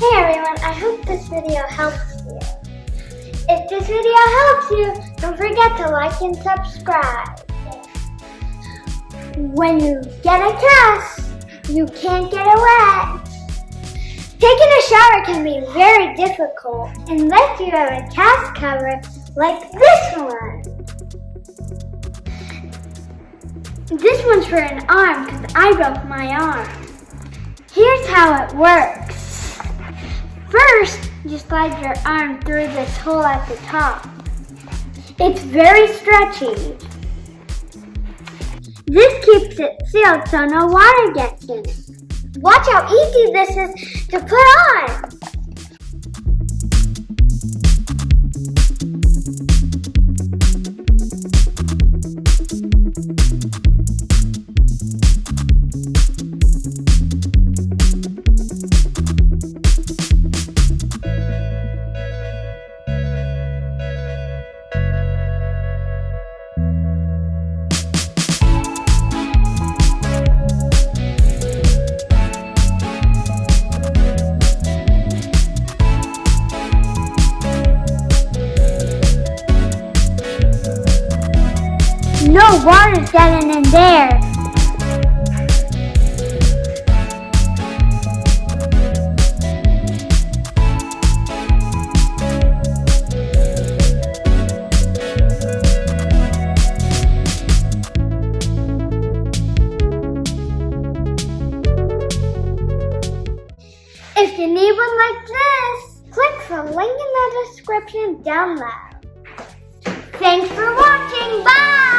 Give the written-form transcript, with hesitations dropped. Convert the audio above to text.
Hey everyone, I hope this video helps you. If this video helps you, don't forget to like and subscribe. When you get a cast, you can't get it wet. Taking a shower can be very difficult unless you have a cast cover like this one. This one's for an arm because I broke my arm. Here's how it works. First, you slide your arm through this hole at the top. It's very stretchy. This keeps it sealed so no water gets in it. Watch how easy this is to put on. No water's getting in there. If you need one like this, click the link in the description down below. Thanks for watching. Bye!